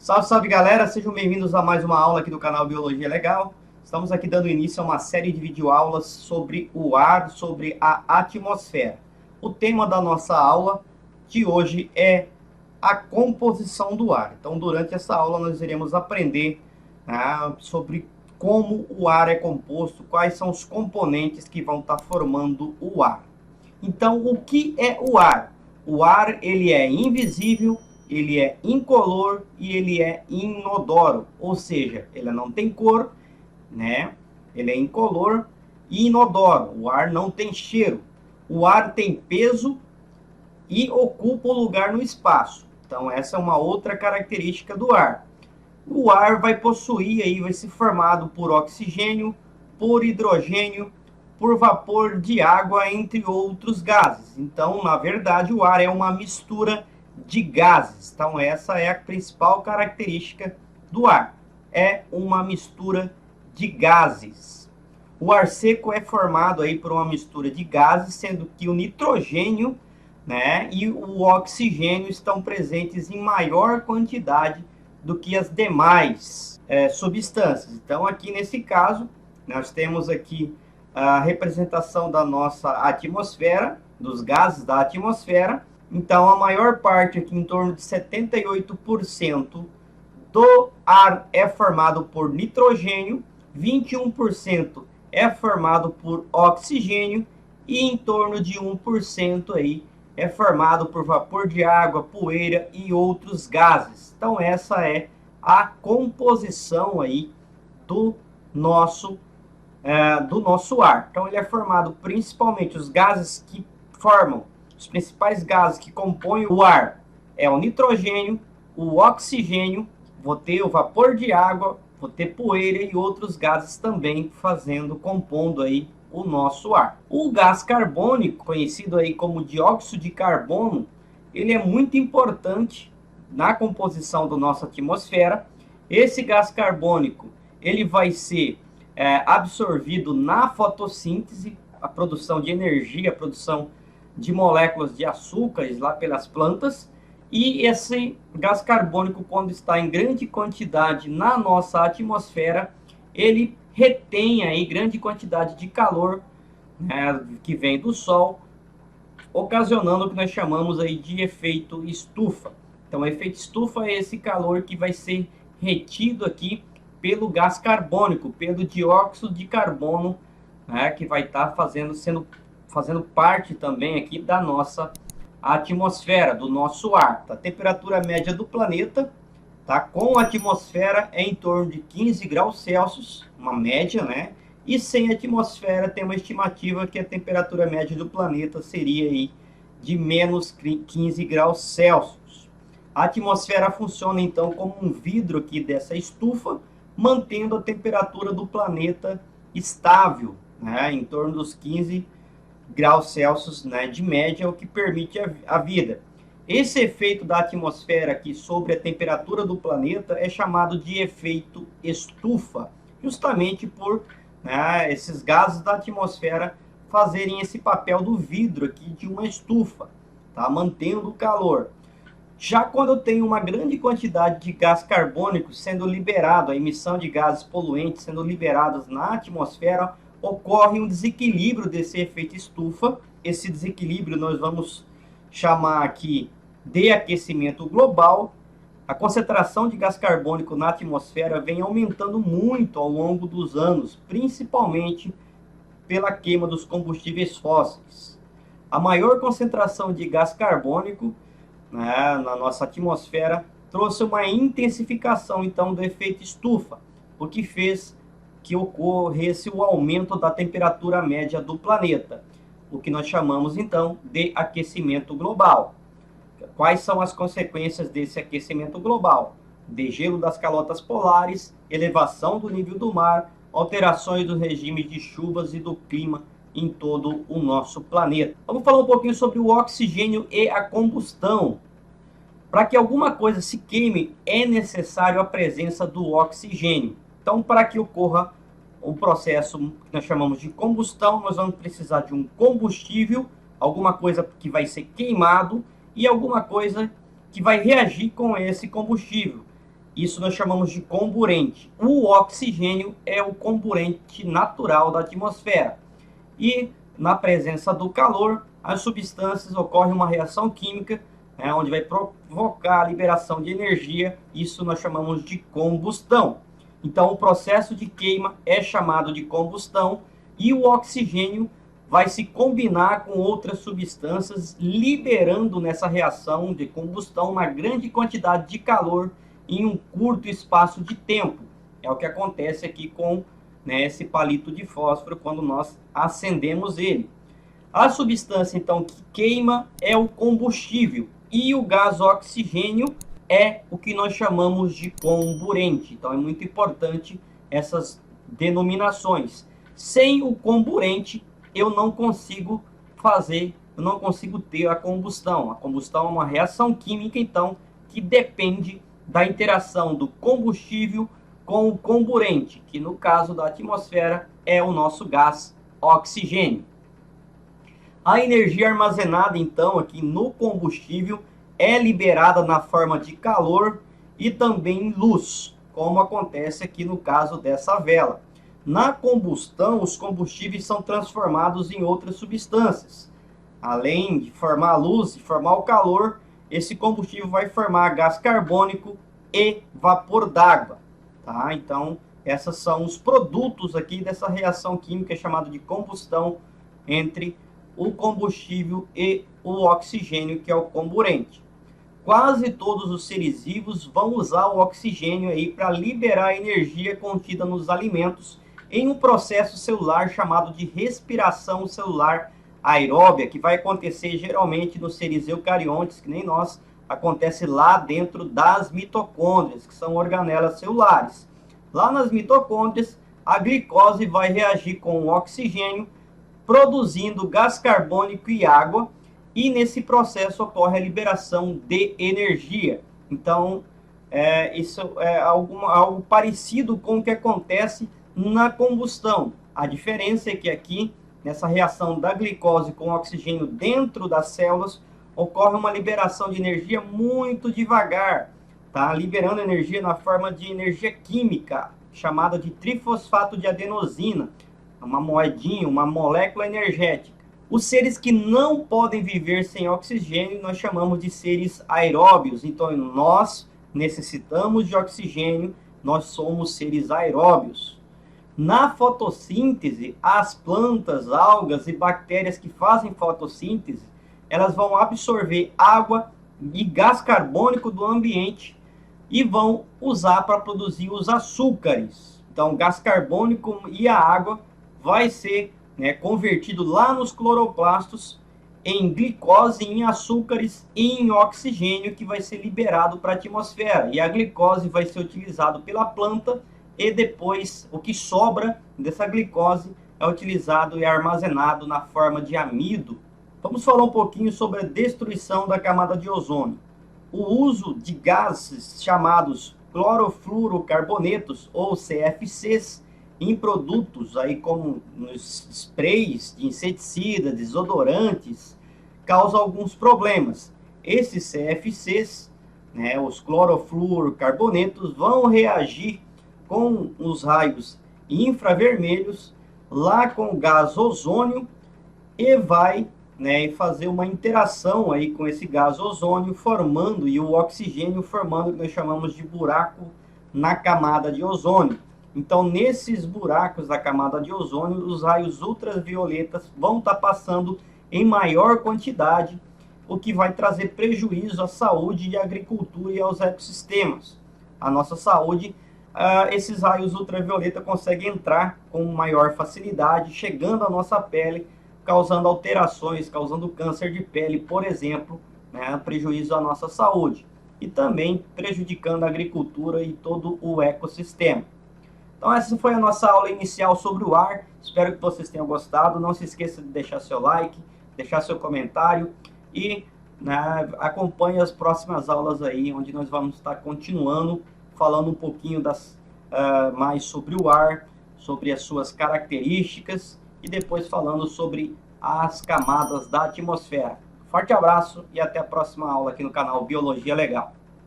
Salve, salve galera, sejam bem-vindos a mais uma aula aqui do canal Biologia Legal. Estamos aqui dando início a uma série de videoaulas sobre o ar, sobre a atmosfera. O tema da nossa aula de hoje é a composição do ar. Então, durante essa aula nós iremos aprender sobre como o ar é composto, quais são os componentes que vão estar formando o ar. Então, o que é o ar? O ar, ele é invisível, ele é incolor e ele é inodoro, ou seja, ele não tem cor, né? Ele é incolor e inodoro. O ar não tem cheiro. O ar tem peso e ocupa o lugar no espaço. Então essa é uma outra característica do ar. O ar vai possuir aí, vai ser formado por oxigênio, por hidrogênio, por vapor de água, entre outros gases. Então, na verdade, o ar é uma mistura de gases. Então, essa é a principal característica do ar. É uma mistura de gases. O ar seco é formado aí por uma mistura de gases, sendo que o nitrogênio, né, e o oxigênio estão presentes em maior quantidade do que as demais substâncias. Então, aqui nesse caso, nós temos aqui a representação da nossa atmosfera, dos gases da atmosfera. Então, a maior parte, aqui em torno de 78% do ar é formado por nitrogênio, 21% é formado por oxigênio e em torno de 1% aí é formado por vapor de água, poeira e outros gases. Então, essa é a composição aí do nosso ar. Então, ele é formado principalmente os gases que formam, os principais gases que compõem o ar é o nitrogênio, o oxigênio, vou ter o vapor de água, vou ter poeira e outros gases também compondo aí o nosso ar. O gás carbônico, conhecido aí como dióxido de carbono, ele é muito importante na composição da nossa atmosfera. Esse gás carbônico, ele vai ser absorvido na fotossíntese, a produção de energia, a produção de moléculas de açúcares lá pelas plantas, e esse gás carbônico, quando está em grande quantidade na nossa atmosfera, ele retém aí grande quantidade de calor, né, que vem do Sol, ocasionando o que nós chamamos aí de efeito estufa. Então, o efeito estufa é esse calor que vai ser retido aqui pelo gás carbônico, pelo dióxido de carbono, né, que vai estar fazendo parte também aqui da nossa atmosfera, do nosso ar. A temperatura média do planeta, tá, com a atmosfera é em torno de 15 graus Celsius, uma média, né? E sem atmosfera tem uma estimativa que a temperatura média do planeta seria aí de menos 15 graus Celsius. A atmosfera funciona então como um vidro aqui dessa estufa, mantendo a temperatura do planeta estável, né, em torno dos 15 graus Celsius, né, de média, o que permite a vida. Esse efeito da atmosfera aqui sobre a temperatura do planeta é chamado de efeito estufa, justamente por, né, esses gases da atmosfera fazerem esse papel do vidro aqui de uma estufa, tá, mantendo o calor. Já quando eu tenho uma grande quantidade de gás carbônico sendo liberado, a emissão de gases poluentes sendo liberados na atmosfera, ocorre um desequilíbrio desse efeito estufa. Esse desequilíbrio nós vamos chamar aqui de aquecimento global. A concentração de gás carbônico na atmosfera vem aumentando muito ao longo dos anos, principalmente pela queima dos combustíveis fósseis. A maior concentração de gás carbônico, né, na nossa atmosfera trouxe uma intensificação então do efeito estufa, o que fez que ocorresse o aumento da temperatura média do planeta, o que nós chamamos então de aquecimento global. Quais são as consequências desse aquecimento global? Degelo das calotas polares, elevação do nível do mar, alterações dos regimes de chuvas e do clima em todo o nosso planeta. Vamos falar um pouquinho sobre o oxigênio e a combustão. Para que alguma coisa se queime, é necessário a presença do oxigênio. Então, para que ocorra o processo que nós chamamos de combustão, nós vamos precisar de um combustível, alguma coisa que vai ser queimado e alguma coisa que vai reagir com esse combustível. Isso nós chamamos de comburente. O oxigênio é o comburente natural da atmosfera. E na presença do calor, as substâncias ocorrem uma reação química, onde vai provocar a liberação de energia. Isso nós chamamos de combustão. Então, o processo de queima é chamado de combustão e o oxigênio vai se combinar com outras substâncias, liberando nessa reação de combustão uma grande quantidade de calor em um curto espaço de tempo. É o que acontece aqui com, esse palito de fósforo quando nós acendemos ele. A substância, então, que queima é o combustível e o gás oxigênio é o que nós chamamos de comburente. Então, é muito importante essas denominações. Sem o comburente, eu não consigo ter a combustão. A combustão é uma reação química, então, que depende da interação do combustível com o comburente, que no caso da atmosfera é o nosso gás oxigênio. A energia armazenada, então, aqui no combustível é liberada na forma de calor e também luz, como acontece aqui no caso dessa vela. Na combustão, os combustíveis são transformados em outras substâncias. Além de formar luz e formar o calor, esse combustível vai formar gás carbônico e vapor d'água. Tá? Então, esses são os produtos aqui dessa reação química chamada de combustão entre o combustível e o oxigênio, que é o comburente. Quase todos os seres vivos vão usar o oxigênio aí para liberar a energia contida nos alimentos em um processo celular chamado de respiração celular aeróbia, que vai acontecer geralmente nos seres eucariontes, que nem nós, acontece lá dentro das mitocôndrias, que são organelas celulares. Lá nas mitocôndrias, a glicose vai reagir com o oxigênio, produzindo gás carbônico e água, e nesse processo ocorre a liberação de energia. Então, isso é algo parecido com o que acontece na combustão. A diferença é que aqui, nessa reação da glicose com oxigênio dentro das células, ocorre uma liberação de energia muito devagar, tá? Liberando energia na forma de energia química, chamada de trifosfato de adenosina, uma moedinha, uma molécula energética. Os seres que não podem viver sem oxigênio, nós chamamos de seres aeróbios. Então, nós necessitamos de oxigênio, nós somos seres aeróbios. Na fotossíntese, as plantas, algas e bactérias que fazem fotossíntese, elas vão absorver água e gás carbônico do ambiente e vão usar para produzir os açúcares. Então, o gás carbônico e a água vai ser convertido lá nos cloroplastos em glicose, em açúcares e em oxigênio, que vai ser liberado para a atmosfera. E a glicose vai ser utilizado pela planta e depois o que sobra dessa glicose é utilizado e armazenado na forma de amido. Vamos falar um pouquinho sobre a destruição da camada de ozônio. O uso de gases chamados clorofluorocarbonetos ou CFCs em produtos aí como nos sprays de inseticida, desodorantes, causa alguns problemas. Esses CFCs, os clorofluorocarbonetos, vão reagir com os raios infravermelhos lá com o gás ozônio e vai fazer uma interação aí com esse gás ozônio formando e o oxigênio formando o que nós chamamos de buraco na camada de ozônio. Então, nesses buracos da camada de ozônio, os raios ultravioletas vão estar passando em maior quantidade, o que vai trazer prejuízo à saúde e à agricultura e aos ecossistemas. A nossa saúde, esses raios ultravioleta conseguem entrar com maior facilidade, chegando à nossa pele, causando alterações, causando câncer de pele, por exemplo, prejuízo à nossa saúde. E também prejudicando a agricultura e todo o ecossistema. Então essa foi a nossa aula inicial sobre o ar, espero que vocês tenham gostado, não se esqueça de deixar seu like, deixar seu comentário e acompanhe as próximas aulas aí, onde nós vamos estar continuando, falando um pouquinho mais sobre o ar, sobre as suas características e depois falando sobre as camadas da atmosfera. Forte abraço e até a próxima aula aqui no canal Biologia Legal.